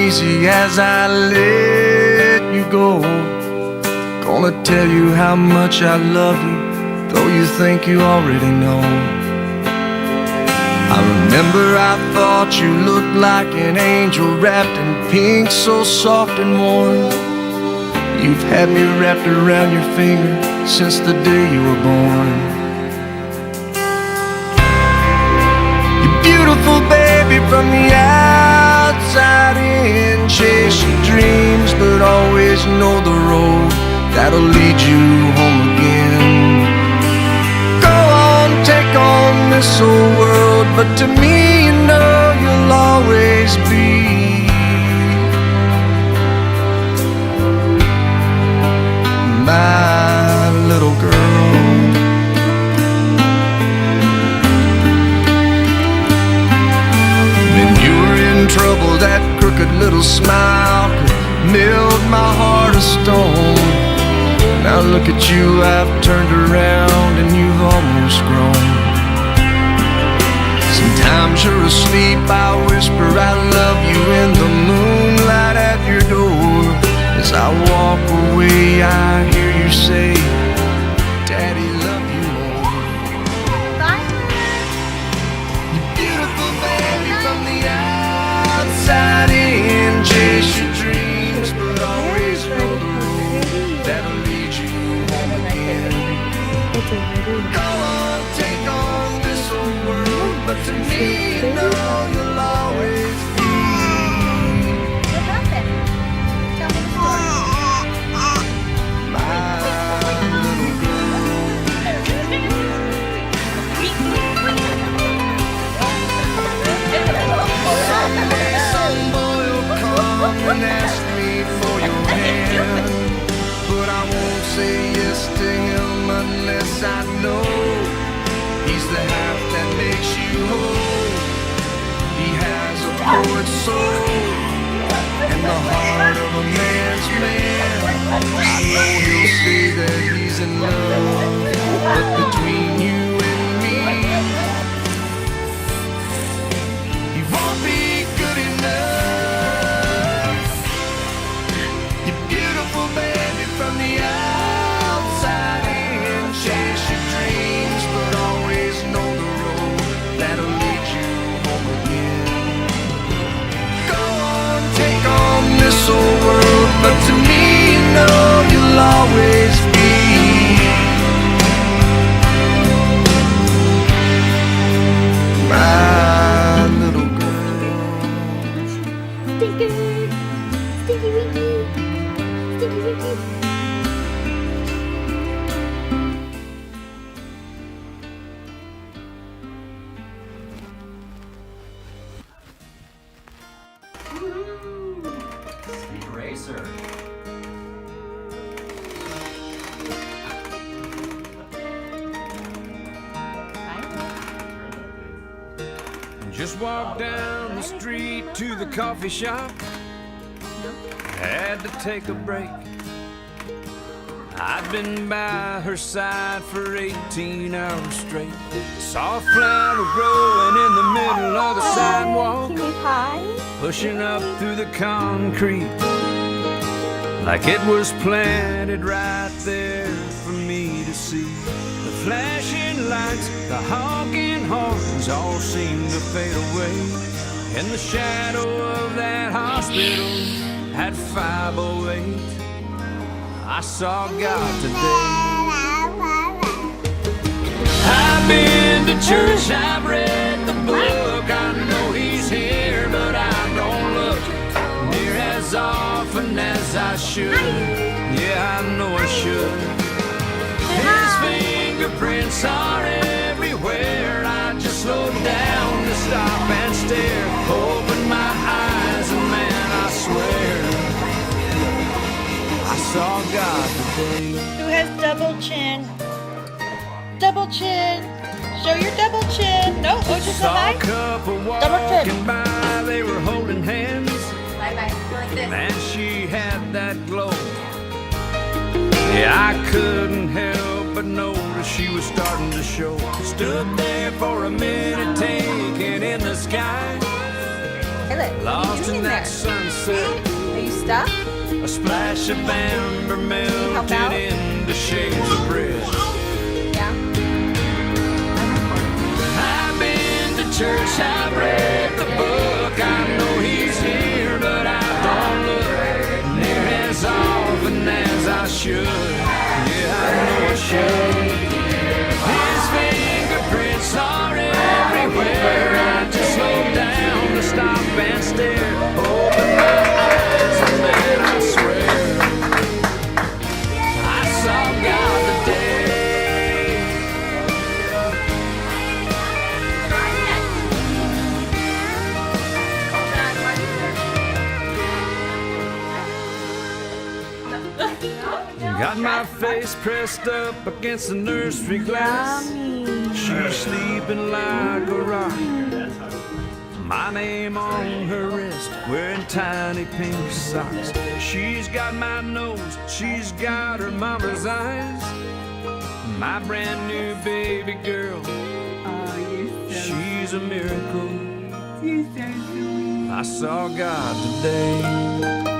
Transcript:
easy as I let you go. Gonna tell you how much I love you, though you think you already know. I remember I thought you looked like an angel wrapped in pink, so soft and warm. You've had me wrapped around your finger since the day you were born. You're beautiful, baby, from the outside in. Chase your dreams, but always know the road that'll lead you home again. Go on, take on this whole world, but to me, you know you'll always be my little girl. When you were in trouble, that crooked little smile could melt my heart of stone. Now look at you, I've turned around and you've almost grown. Sometimes you're asleep, I whisper I love you in the moonlight at your door. As I walk away, I hear you say, Daddy, love you more. You're beautiful, baby, from the outside in. Chase your dreams, but always know the road that'll lead you home again. Go on, take on this whole world, but to me, you know you'll always be and ask me for your hand, but I won't say yes to him unless I know he's the half that makes you whole. He has a poet's soul and the heart of a man's man. I know he'll say that he's in love, but between you and me, he won't be good enough. From the outside in, chase your dreams, but always know the road that'll lead you home again. Go on, take on this whole world, but to me, you know you'll always be my little girl. Stinky, Stinky Winky, Stinky Winky. Speed Racer. Just walked down the street to the coffee shop. Had to take a break. I'd been by her side for 18 hours straight. Saw a flower growing in the middle of the sidewalk, pushing up through the concrete, like it was planted right there for me to see. The flashing lights, the honking horns all seemed to fade away. In the shadow of that hospital at 508, I saw God today. I've been to church, I've read the book, I know he's here, but I don't look near as often as I should. Yeah, I know I should. His fingerprints are everywhere. I just slowed down to stop and stare, open my eyes, and man, I swear I saw God today. Who has double chin? Double chin. Show your double chin. No, oh, just a Saw high. a couple Double chin. walking by, they were holding hands. Bye-bye. Go like this. Man, she had that glow. Yeah, I couldn't help but notice she was starting to show. Stood there for a minute, taking in the sky. Hey, What are Lost you doing in there? that sunset. Are you stuck? A splash of amber help out? melted into shades of red. Yeah. I've been to church, I've read the book. I know he's here, but I don't look near as often as I should. Yeah, I know I should. His fingerprints are everywhere. I just slow down to stop and stare. Open my eyes and then I swear I saw God today. Got my face pressed up against the nursery glass. She's sleeping like a rock. My name on her wrist, wearing tiny pink socks. She's got my nose, she's got her mama's eyes. My brand new baby girl, she's a miracle. I saw God today.